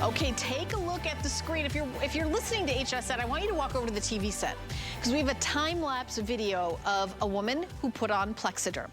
Okay, take a look at the screen. If you're listening to HSN, I want you to walk over to the TV set because we have a time-lapse video of a woman who put on Plexaderm.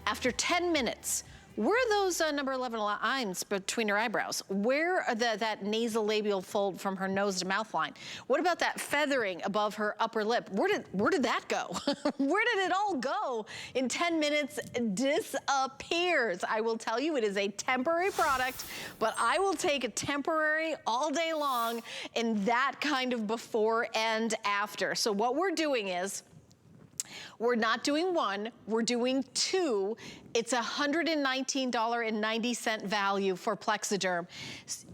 After 10 minutes, where are those number 11 lines between her eyebrows? Where are that nasolabial fold from her nose to mouth line? What about that feathering above her upper lip? Where did that go? Where did it all go? In 10 minutes, disappears. I will tell you, it is a temporary product, but I will take a temporary all day long in that kind of before and after. So what we're doing is, we're not doing one, we're doing two. It's $119.90 value for Plexaderm.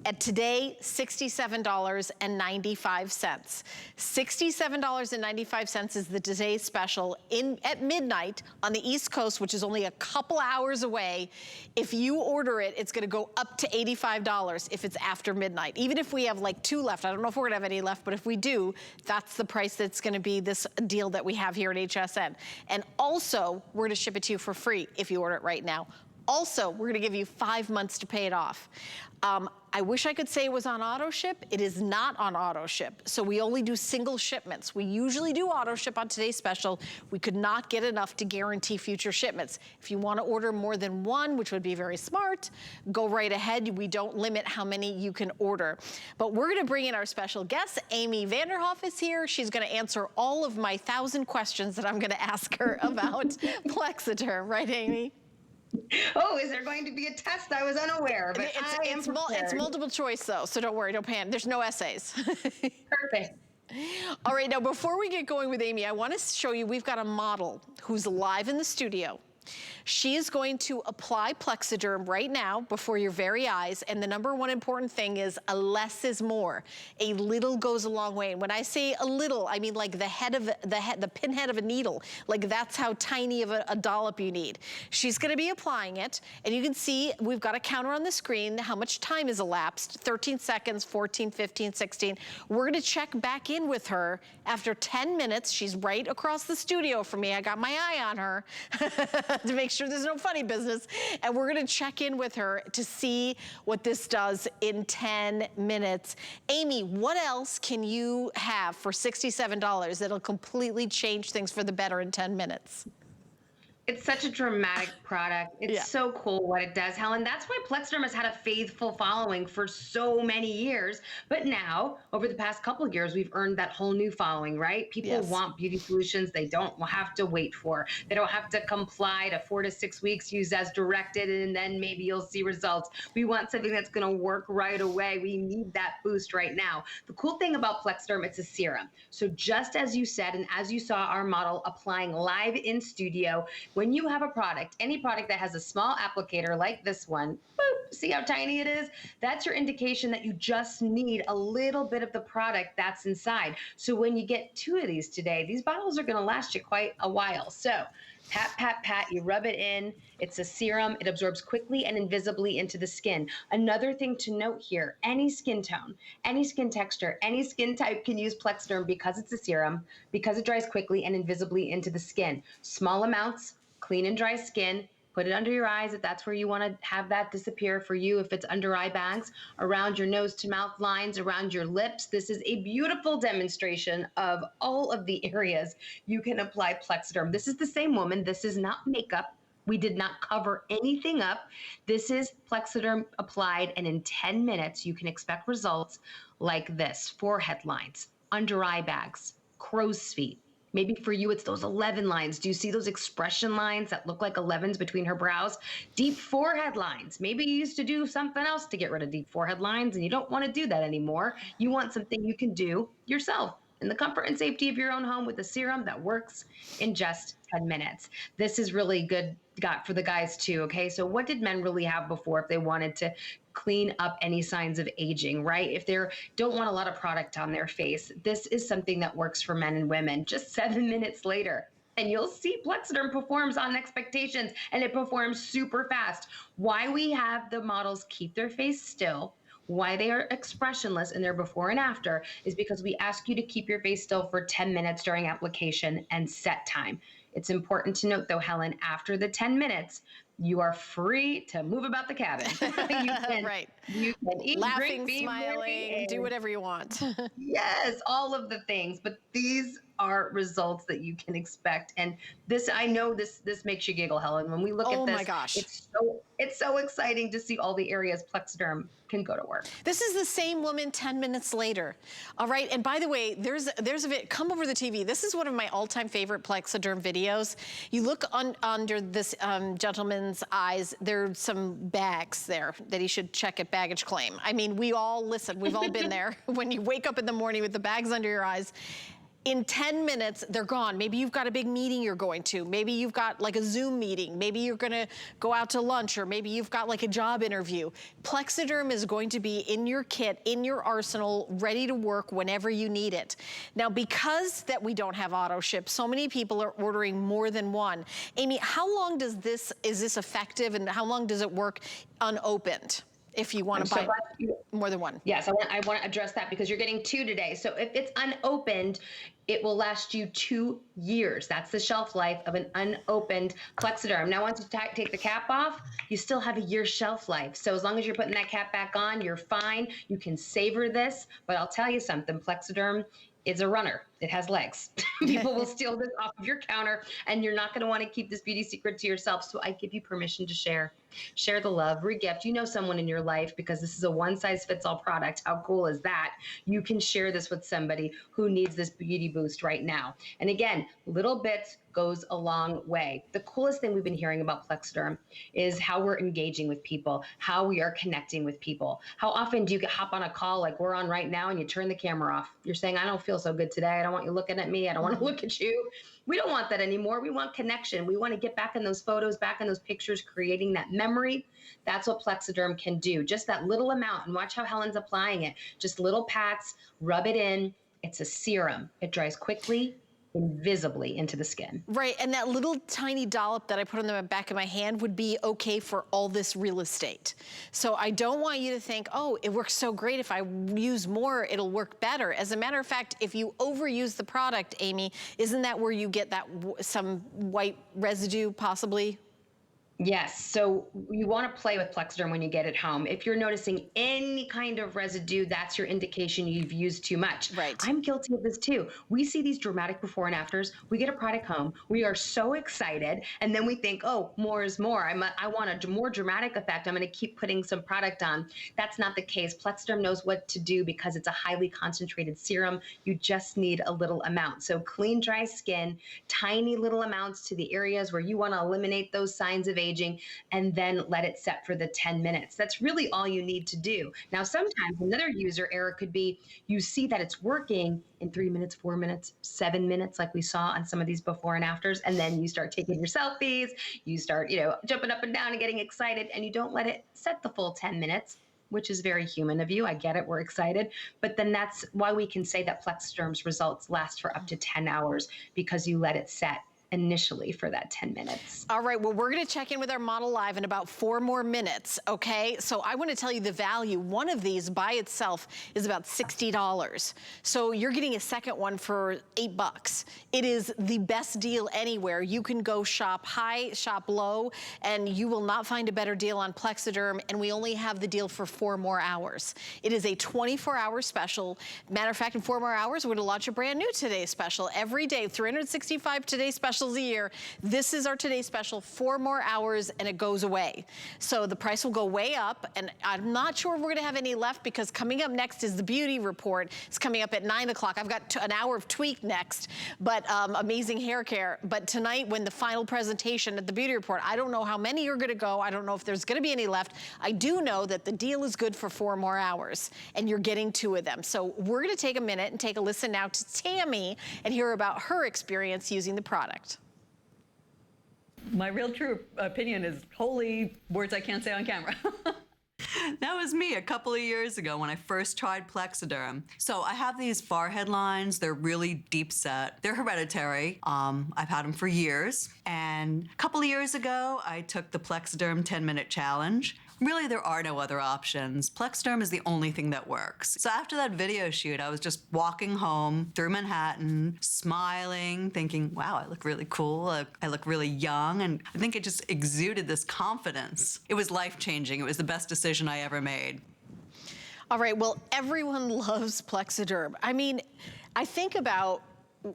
At today, $67.95. $67.95 is the today's special at midnight on the East Coast, which is only a couple hours away. If you order it, it's gonna go up to $85 if it's after midnight. Even if we have like 2 left, I don't know if we're gonna have any left, but if we do, that's the price that's gonna be this deal that we have here at HSN. And also, we're gonna ship it to you for free if you order it right now. Also, we're gonna give you 5 months to pay it off. I wish I could say it was on auto ship. It is not on auto ship. So we only do single shipments. We usually do auto ship on today's special. We could not get enough to guarantee future shipments. If you want to order more than one, which would be very smart, go right ahead. We don't limit how many you can order. But we're going to bring in our special guest. Amy Vanderhoff is here. She's going to answer all of my 1,000 questions that I'm going to ask her about Plexaderm. Right, Amy? Oh, is there going to be a test? I was unaware, but it's multiple choice though, so don't worry, don't panic. There's no essays. Perfect. All right, now before we get going with Amy, I want to show you, we've got a model who's live in the studio. She is going to apply Plexaderm right now before your very eyes, and the number one important thing is a less is more. A little goes a long way, and when I say a little, I mean like the pinhead of a needle. Like that's how tiny of a dollop you need. She's going to be applying it, and you can see we've got a counter on the screen how much time has elapsed. 13 seconds, 14, 15, 16. We're going to check back in with her after 10 minutes. She's right across the studio from me. I got my eye on her to make sure there's no funny business. And we're gonna check in with her to see what this does in 10 minutes. Amy, what else can you have for $67 that'll completely change things for the better in 10 minutes? It's such a dramatic product. It's so cool what it does, Helen. That's why Plexaderm has had a faithful following for so many years. But now, over the past couple of years, we've earned that whole new following, right? People want beauty solutions they don't have to wait for. They don't have to comply to 4 to 6 weeks, use as directed, and then maybe you'll see results. We want something that's going to work right away. We need that boost right now. The cool thing about Plexaderm, it's a serum. So just as you said, and as you saw our model applying live in studio, when you have a product, any product that has a small applicator like this one, boop, see how tiny it is? That's your indication that you just need a little bit of the product that's inside. So when you get 2 of these today, these bottles are gonna last you quite a while. So pat, pat, pat, you rub it in. It's a serum. It absorbs quickly and invisibly into the skin. Another thing to note here, any skin tone, any skin texture, any skin type can use Plexaderm because it's a serum, because it dries quickly and invisibly into the skin. Small amounts, clean and dry skin, put it under your eyes if that's where you want to have that disappear for you, if it's under eye bags, around your nose to mouth lines, around your lips. This is a beautiful demonstration of all of the areas you can apply Plexaderm. This is the same woman. This is not makeup. We did not cover anything up. This is Plexaderm applied, and in 10 minutes, you can expect results like this: forehead lines, under eye bags, crow's feet. Maybe for you, it's those 11 lines. Do you see those expression lines that look like 11s between her brows? Deep forehead lines. Maybe you used to do something else to get rid of deep forehead lines, and you don't want to do that anymore. You want something you can do yourself in the comfort and safety of your own home with a serum that works in just 10 minutes. This is really good for the guys too, okay? So what did men really have before if they wanted to clean up any signs of aging, right? If they don't want a lot of product on their face, this is something that works for men and women. Just 7 minutes later, and you'll see Plexaderm performs on expectations, and it performs super fast. Why we have the models keep their face still, why they are expressionless in their before and after, is because we ask you to keep your face still for 10 minutes during application and set time. It's important to note, though, Helen, after the 10 minutes, you are free to move about the cabin. Right. You can eat, Laughing, drink, be merry, smiling, do whatever you want. yes, all of the things. But these are results that you can expect. And this, I know this makes you giggle, Helen. When we look Oh at my this, gosh. it's so exciting to see all the areas Plexaderm can go to work. This is the same woman 10 minutes later. All right, and by the way, there's a bit, come over the TV. This is one of my all-time favorite Plexaderm videos. You look under this gentleman's eyes, there's some bags there that he should check at baggage claim. I mean, we've all been there. When you wake up in the morning with the bags under your eyes, in 10 minutes, they're gone. Maybe you've got a big meeting you're going to. Maybe you've got like a Zoom meeting. Maybe you're gonna go out to lunch, or maybe you've got like a job interview. Plexaderm is going to be in your kit, in your arsenal, ready to work whenever you need it. Now, because that we don't have auto ship, so many people are ordering more than one. Amy, how long is this effective, and how long does it work unopened? If you want to buy more than one. Yes, I want to address that because you're getting 2 today. So if it's unopened, it will last you 2 years. That's the shelf life of an unopened Plexaderm. Now, once you take the cap off, you still have a year's shelf life. So as long as you're putting that cap back on, you're fine. You can savor this. But I'll tell you something, Plexaderm is a runner. It has legs. People will steal this off of your counter, and you're not going to want to keep this beauty secret to yourself. So I give you permission to share. Share the love, regift. You know someone in your life, because this is a one-size-fits-all product. How cool is that? You can share this with somebody who needs this beauty boost right now. And again, little bits goes a long way. The coolest thing we've been hearing about Plexaderm is how we're engaging with people, how we are connecting with people. How often do you hop on a call like we're on right now and you turn the camera off? You're saying, I don't feel so good today. I don't want you looking at me. I don't want to look at you. We don't want that anymore. We want connection. We want to get back in those photos, back in those pictures, creating that memory. That's what Plexaderm can do. Just that little amount. And watch how Helen's applying it. Just little pats, rub it in. It's a serum. It dries quickly, invisibly into the skin. Right, and that little tiny dollop that I put on the back of my hand would be okay for all this real estate. So I don't want you to think, oh, it works so great. If I use more, it'll work better. As a matter of fact, if you overuse the product, Amy, isn't that where you get that some white residue possibly? Yes, so you want to play with Plexaderm when you get it home. If you're noticing any kind of residue, that's your indication you've used too much. Right. I'm guilty of this too. We see these dramatic before and afters. We get a product home. We are so excited. And then we think, oh, more is more. I want a more dramatic effect. I'm going to keep putting some product on. That's not the case. Plexaderm knows what to do because it's a highly concentrated serum. You just need a little amount. So clean, dry skin, tiny little amounts to the areas where you want to eliminate those signs of aging, and then let it set for the 10 minutes. That's really all you need to do. Now, sometimes another user error could be you see that it's working in 3 minutes, 4 minutes, 7 minutes, like we saw on some of these before and afters, and then you start taking your selfies, you start, jumping up and down and getting excited, and you don't let it set the full 10 minutes, which is very human of you. I get it, we're excited. But then that's why we can say that Plexaderm's results last for up to 10 hours, because you let it set initially for that 10 minutes. All right, well, we're gonna check in with our model live in about 4 more minutes, okay? So I wanna tell you the value. One of these by itself is about $60. So you're getting a second one for $8. It is the best deal anywhere. You can go shop high, shop low, and you will not find a better deal on Plexaderm, and we only have the deal for 4 more hours. It is a 24-hour special. Matter of fact, in 4 more hours, we're gonna launch a brand new Today Special. Every day, 365 Today Specials a year. This is our Today Special, 4 more hours, and it goes away. So the price will go way up, and I'm not sure if we're gonna have any left, because coming up next is the beauty report. It's coming up at 9 o'clock. I've got an hour of Tweak next, but amazing hair care. But tonight, when the final presentation at the beauty report, I don't know how many are gonna go. I don't know if there's gonna be any left. I do know that the deal is good for 4 more hours, and you're getting 2 of them. So we're gonna take a minute and take a listen now to Tammy and hear about her experience using the product. My real true opinion is holy words I can't say on camera. That was me a couple of years ago when I first tried Plexaderm. So I have these forehead lines. They're really deep set. They're hereditary. I've had them for years. And a couple of years ago, I took the Plexaderm 10-minute challenge. Really, there are no other options. Plexaderm is the only thing that works. So after that video shoot, I was just walking home through Manhattan, smiling, thinking, wow, I look really cool. I look really young. And I think it just exuded this confidence. It was life-changing. It was the best decision I ever made. All right, well, everyone loves Plexaderm. I mean, I think about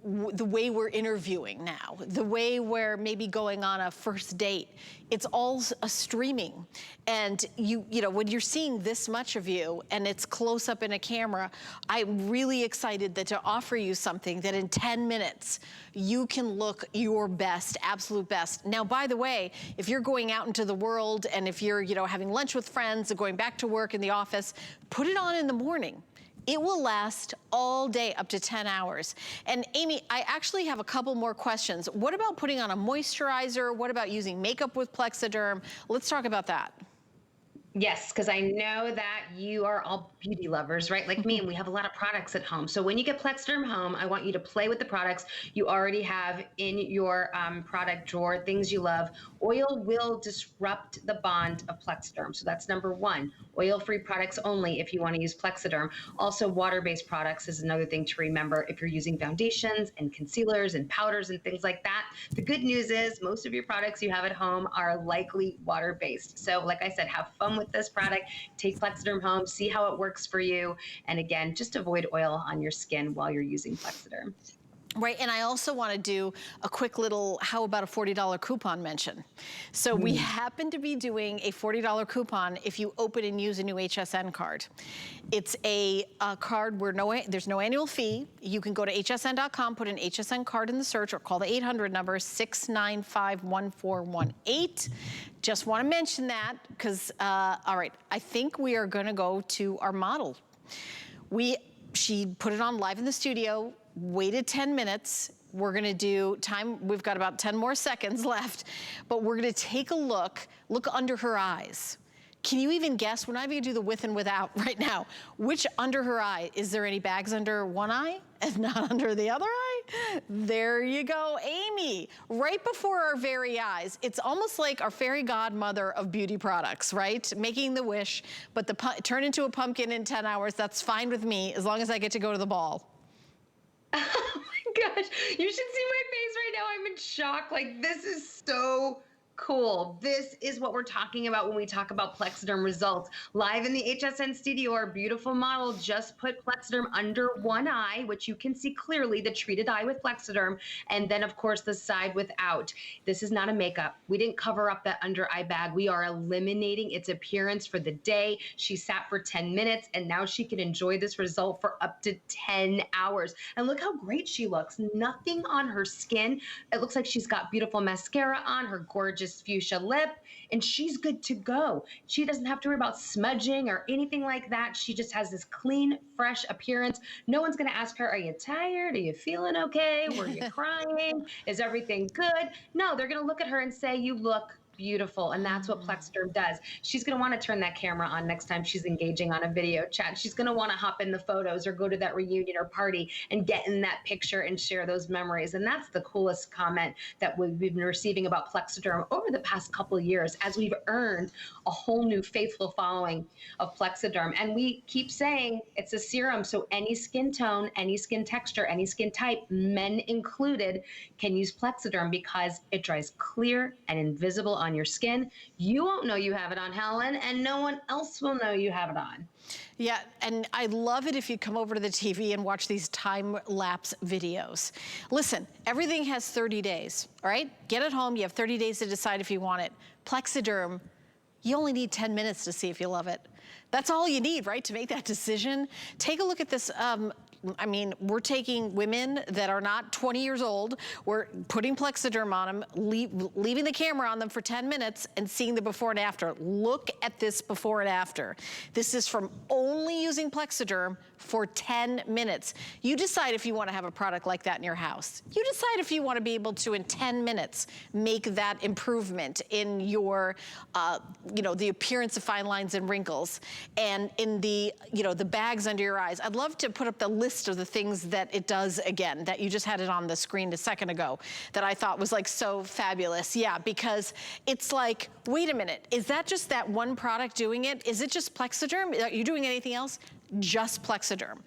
the way we're interviewing now, the way we're maybe going on a first date. It's all a streaming. And you know, when you're seeing this much of you and it's close up in a camera, I'm really excited that to offer you something that in 10 minutes, you can look your best, absolute best. Now, by the way, if you're going out into the world and if you're, you know, having lunch with friends and going back to work in the office, put it on in the morning. It will last all day, up to 10 hours. And Amy, I actually have a couple more questions. What about putting on a moisturizer? What about using makeup with Plexaderm? Let's talk about that. Yes, because I know that you are all beauty lovers, right? Like me, and we have a lot of products at home. So when you get Plexaderm home, I want you to play with the products you already have in your product drawer, things you love. Oil will disrupt the bond of Plexaderm. So that's number one. Oil-free products only if you want to use Plexaderm. Also, water-based products is another thing to remember if you're using foundations and concealers and powders and things like that. The good news is most of your products you have at home are likely water-based. So like I said, have fun with this product. Take Plexaderm home, see how it works for you. And again, just avoid oil on your skin while you're using Plexaderm. Right, and I also want to do a quick little, how about a $40 coupon mention? So we happen to be doing a $40 coupon if you open and use a new HSN card. It's a card where there's no annual fee. You can go to hsn.com, put an HSN card in the search, or call the 800 number 695-1418. Just want to mention that because, all right, I think we are going to go to our model. She put it on live in the studio, waited 10 minutes. We're gonna do time, we've got about 10 more seconds left, but we're gonna take a look under her eyes. Can you even guess? We're not even gonna do the with and without right now. Which under her eye? Is there any bags under one eye and not under the other eye? There you go, Amy. Right before our very eyes. It's almost like our fairy godmother of beauty products, right? Making the wish, but turn into a pumpkin in 10 hours, that's fine with me, as long as I get to go to the ball. Oh my gosh, you should see my face right now. I'm in shock. Like, this is so cool. This is what we're talking about when we talk about Plexaderm results. Live in the HSN studio, our beautiful model just put Plexaderm under one eye, which you can see clearly, the treated eye with Plexaderm, and then of course the side without. This is not a makeup. We didn't cover up that under eye bag. We are eliminating its appearance for the day. She sat for 10 minutes and now she can enjoy this result for up to 10 hours. And look how great she looks. Nothing on her skin. It looks like she's got beautiful mascara on, her gorgeous fuchsia lip, and she's good to go. She doesn't have to worry about smudging or anything like that. She just has this clean, fresh appearance. No one's going to ask her, are you tired? Are you feeling okay? Were you crying? Is everything good? No, they're going to look at her and say, you look beautiful. And that's what Plexaderm does. She's going to want to turn that camera on next time she's engaging on a video chat. She's going to want to hop in the photos or go to that reunion or party and get in that picture and share those memories. And that's the coolest comment that we've been receiving about Plexaderm over the past couple of years, as we've earned a whole new faithful following of Plexaderm. And we keep saying it's a serum, so any skin tone, any skin texture, any skin type, men included, can use Plexaderm because it dries clear and invisible on your skin. You won't know you have it on, Helen, and no one else will know you have it on. Yeah, and I love it if you come over to the TV and watch these time-lapse videos. Listen, everything has 30 days, all right? Get it home, you have 30 days to decide if you want it. Plexaderm, you only need 10 minutes to see if you love it. That's all you need, right, to make that decision. Take a look at this. I mean, we're taking women that are not 20 years old, we're putting Plexaderm on them, leaving the camera on them for 10 minutes and seeing the before and after. Look at this before and after. This is from only using Plexaderm for 10 minutes. You decide if you want to have a product like that in your house. You decide if you want to be able to, in 10 minutes, make that improvement in your, you know, the appearance of fine lines and wrinkles, and in the, you know, the bags under your eyes. I'd love to put up the list list of the things that it does again, that you just had it on the screen a second ago, that I thought was like so fabulous. Yeah, because it's like, wait a minute, is that just that one product doing it? Is it just Plexaderm? Are you doing anything else? Just Plexaderm.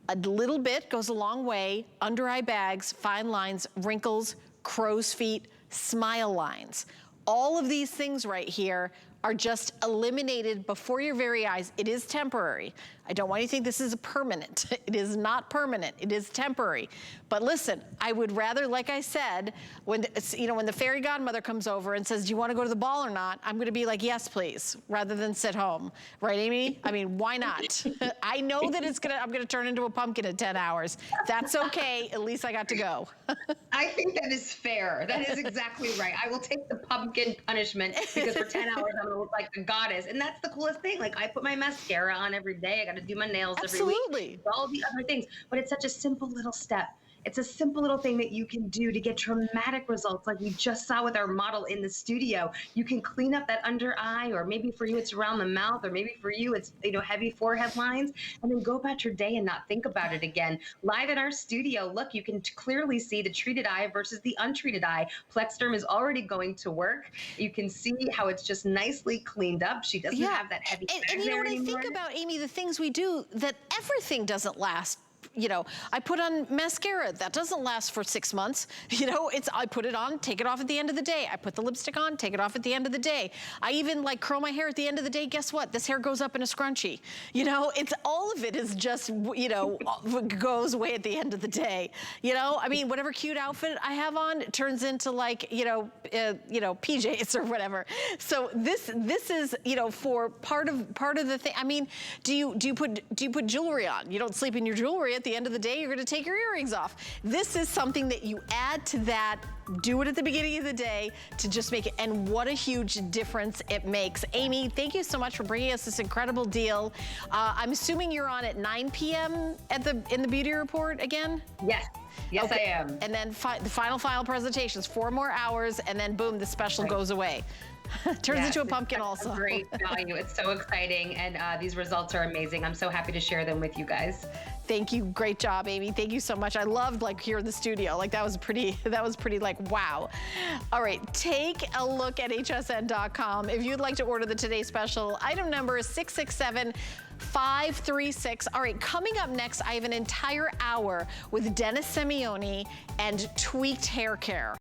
A little bit goes a long way. Under eye bags, fine lines, wrinkles, crow's feet, smile lines. All of these things right here are just eliminated before your very eyes. It is temporary. I don't want you to think this is permanent. It is not permanent. It is temporary. But listen, I would rather, like I said, when when the fairy godmother comes over and says, "Do you want to go to the ball or not?" I'm going to be like, "Yes, please," rather than sit home, right, Amy? I mean, why not? I know that I'm going to turn into a pumpkin in 10 hours. That's okay. At least I got to go. I think that is fair. That is exactly right. I will take the pumpkin punishment because for 10 hours I'm gonna look like a goddess, and that's the coolest thing. Like, I put my mascara on every day. I got to do my nails every week. All the other things, but it's such a simple little step. It's a simple little thing that you can do to get dramatic results, like we just saw with our model in the studio. You can clean up that under eye, or maybe for you it's around the mouth, or maybe for you it's heavy forehead lines, and then go about your day and not think about it again. Live in our studio, look, you can clearly see the treated eye versus the untreated eye. Plexaderm is already going to work. You can see how it's just nicely cleaned up. She doesn't have that heavy bag and you know what anymore. I think about, Amy, the things we do, that everything doesn't last. I put on mascara, that doesn't last for 6 months. I put it on, take it off at the end of the day. I put the lipstick on, take it off at the end of the day. I even curl my hair at the end of the day. Guess what? This hair goes up in a scrunchie. It's all of it is just, goes away at the end of the day. I mean, whatever cute outfit I have on, it turns into PJs or whatever. So this is, for part of the thing. I mean, do you put jewelry on? You don't sleep in your jewelry. At the end of the day, you're going to take your earrings off. This is something that you add to that. Do it at the beginning of the day to just make it, and what a huge difference it makes. Amy, thank you so much for bringing us this incredible deal. I'm assuming you're on at 9 p.m. in the Beauty Report again? Yes. Yes, okay. I am. And then the final presentations, 4 more hours, and then boom, the special goes away. Turns into a pumpkin also. Great value. It's so exciting, and these results are amazing. I'm so happy to share them with you guys. Thank you. Great job, Amy. Thank you so much. I loved here in the studio. That was pretty wow. All right, take a look at hsn.com. If you'd like to order the Today Special, item number is 667-536. All right, coming up next, I have an entire hour with Dennis Simeone and Tweaked Hair Care.